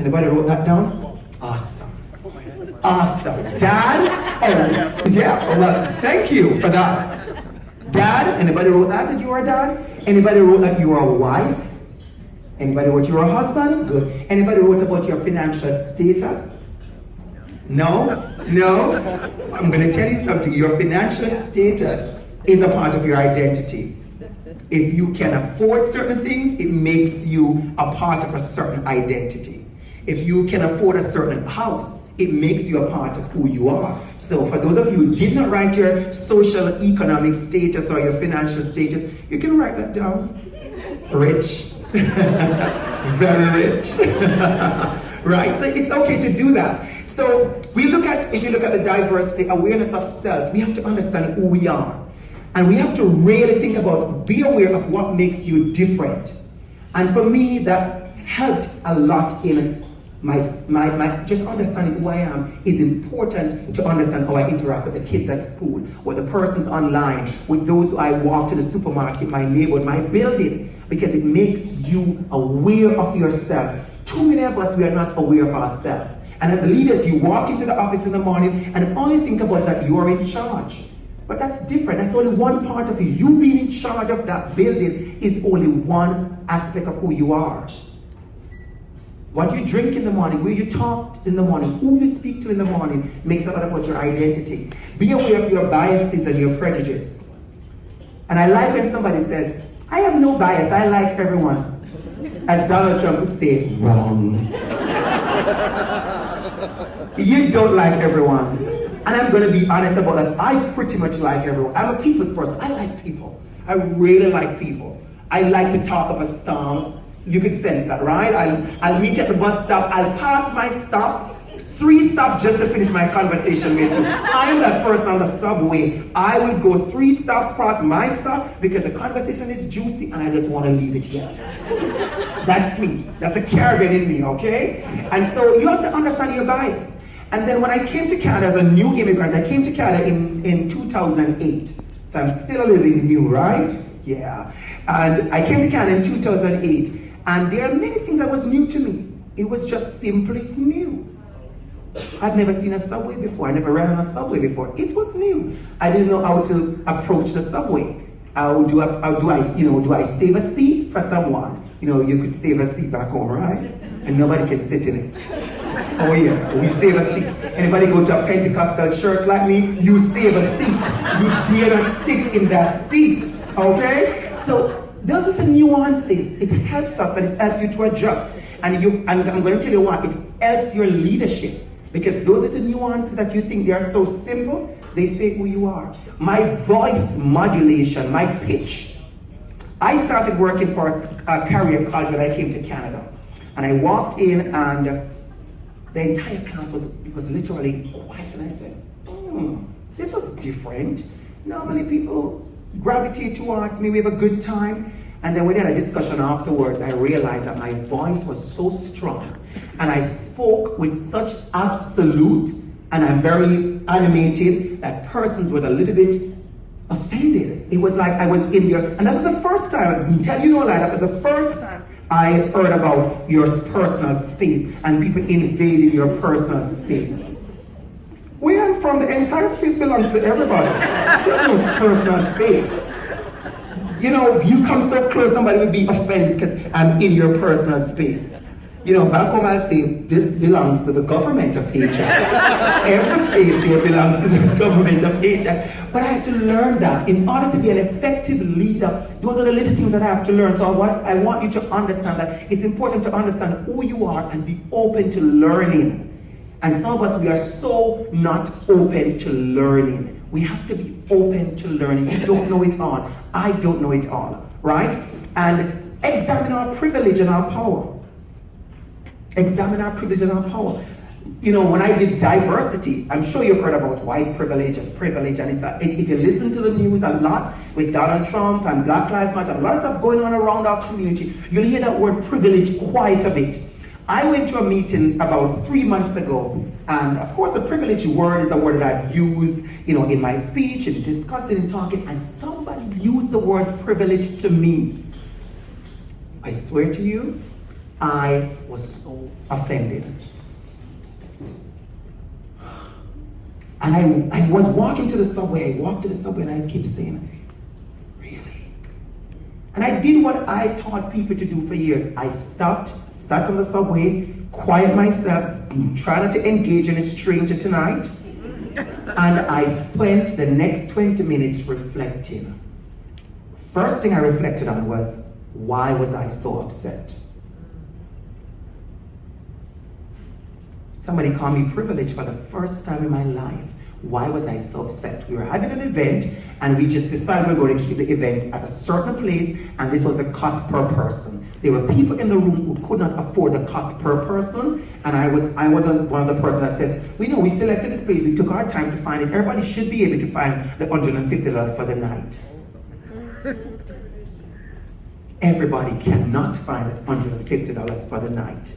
Anybody wrote that down? Awesome. Awesome. Dad? Oh, yeah. Well, thank you for that. Dad? Anybody wrote that you are a dad? Anybody wrote that you are a wife? Anybody wrote you are a husband? Good. Anybody wrote about your financial status? No? No? I'm going to tell you something. Your financial status is a part of your identity. If you can afford certain things, it makes you a part of a certain identity. If you can afford a certain house, it makes you a part of who you are. So for those of you who did not write your social economic status or your financial status, you can write that down. Rich. Very rich. Right? So it's okay to do that. So if you look at the diversity, awareness of self, we have to understand who we are. And we have to really think about, be aware of what makes you different. And for me, that helped a lot in my just understanding who I am is important to understand how I interact with the kids at school, with the persons online, with those who I walk to the supermarket, my neighborhood, my building, because it makes you aware of yourself. Too many of us, we are not aware of ourselves. And as leaders, you walk into the office in the morning and all you think about is that you are in charge. But that's different. That's only one part of you. You being in charge of that building is only one aspect of who you are. What you drink in the morning, where you talk in the morning, who you speak to in the morning makes a lot about your identity. Be aware of your biases and your prejudices. And I like when somebody says, I have no bias, I like everyone. As Donald Trump would say, wrong. You don't like everyone. And I'm going to be honest about that. I pretty much like everyone. I'm a people's person. I like people. I really like people. I like to talk up a storm. You can sense that, right? I'll meet you at the bus stop. I'll pass my stop, 3 stops just to finish my conversation with you. I am that person on the subway. I will go 3 stops past my stop because the conversation is juicy and I just want to leave it yet. That's me. That's a Caribbean in me, okay? And so you have to understand your bias. And then when I came to Canada as a new immigrant, I came to Canada in 2008. So I'm still a little bit new, right? Yeah. And I came to Canada in 2008. And there are many things that was new to me. It was just simply new. I'd never seen a subway before. I never ran on a subway before. It was new. I didn't know how to approach the subway. Do I save a seat for someone? You could save a seat back home, right? And nobody can sit in it. Oh yeah, we save a seat. Anybody go to a Pentecostal church like me? You save a seat. You dare not sit in that seat, okay? So those are the nuances. It helps us and it helps you to adjust. And I'm going to tell you what, it helps your leadership. Because those are the nuances that you think they are so simple, they say who you are. My voice modulation, my pitch. I started working for a career college when I came to Canada. And I walked in and the entire class was literally quiet. And I said, this was different. Normally people gravitate towards me, we have a good time. And then we had a discussion afterwards. I realized that my voice was so strong and I spoke with such absolute, and I'm very animated, that persons were a little bit offended. It was like I was in there, and that was the first time, I tell you no lie, that was the first time I heard about your personal space and people invading your personal space. Where I'm from, the entire space belongs to everybody. There's no personal space. You come so close, somebody will be offended because I'm in your personal space. Back home I'll say, this belongs to the government of Ajax. Every space here belongs to the government of Ajax. But I had to learn that in order to be an effective leader. Those are the little things that I have to learn. So I want you to understand that it's important to understand who you are and be open to learning. And some of us, we are so not open to learning. We have to be open to learning. You don't know it all. I don't know it all, right? And examine our privilege and our power. Examine our privilege and our power. When I did diversity, I'm sure you've heard about white privilege, and if you listen to the news a lot with Donald Trump and Black Lives Matter, a lot of stuff going on around our community, you'll hear that word privilege quite a bit. I went to a meeting about 3 months ago, and of course the privilege word is a word that I've used, in my speech and discussing and talking, and somebody used the word privilege to me. I swear to you, I was so offended. And I was walking to the subway. I walked to the subway and I kept saying, really? And I did what I taught people to do for years. I stopped, sat on the subway, quiet myself, try not to engage in a stranger tonight. And I spent the next 20 minutes reflecting. First thing I reflected on was, why was I so upset? Somebody called me privileged for the first time in my life. Why was I so upset? We were having an event and we just decided we were going to keep the event at a certain place, and this was the cost per person. There were people in the room who could not afford the cost per person, and I wasn't one of the person that says, we know we selected this place, we took our time to find it, everybody should be able to find the $150 for the night. Everybody cannot find that $150 for the night.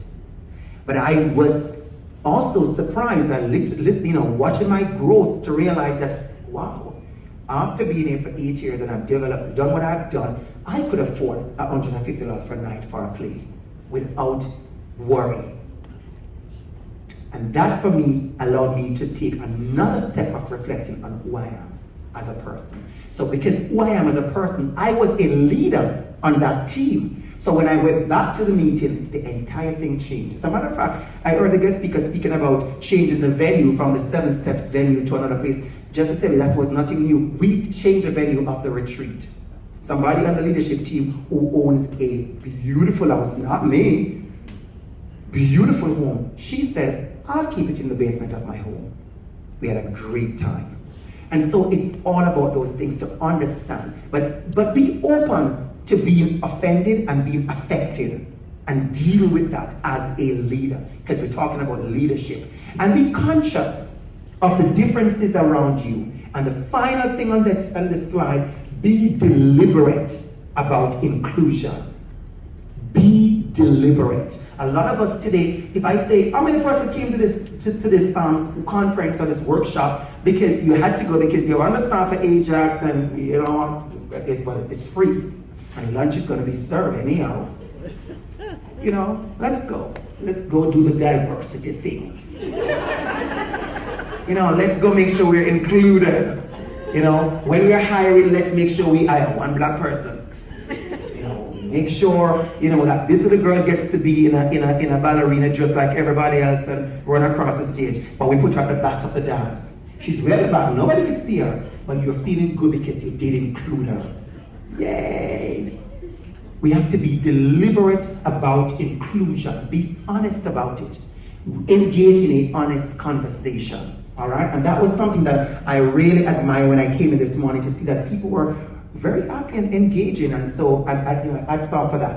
But I was also surprised and watching my growth to realize that, wow, after being here for 8 years and I've done what I've done, I could afford $150 per night for a place without worry. And that for me allowed me to take another step of reflecting on who I am as a person. So because who I am as a person, I was a leader on that team. So when I went back to the meeting, the entire thing changed. As a matter of fact, I heard the guest speaker speaking about changing the venue from the 7 Steps venue to another place. Just to tell you, that was nothing new. We changed the venue of the retreat. Somebody on the leadership team who owns a beautiful house, not me, beautiful home. She said, I'll keep it in the basement of my home. We had a great time. And so it's all about those things to understand. But be open to being offended and being affected and deal with that as a leader, because we're talking about leadership. And be conscious of the differences around you. And the final thing on this slide, be deliberate about inclusion. Be deliberate. A lot of us today, if I say, how many person came to this conference or this workshop because you had to go because you're on the staff at Ajax and it's free. And lunch is going to be served anyhow. Let's go. Let's go do the diversity thing. Let's go make sure we're included. When we're hiring, let's make sure we hire one black person. Make sure, that this little girl gets to be in a ballerina just like everybody else and run across the stage. But we put her at the back of the dance. She's way at the back. Nobody could see her. But you're feeling good because you did include her. Yay! We have to be deliberate about inclusion. Be honest about it. Engage in an honest conversation. All right? And that was something that I really admire when I came in this morning, to see that people were very happy and engaging. And so I saw for that.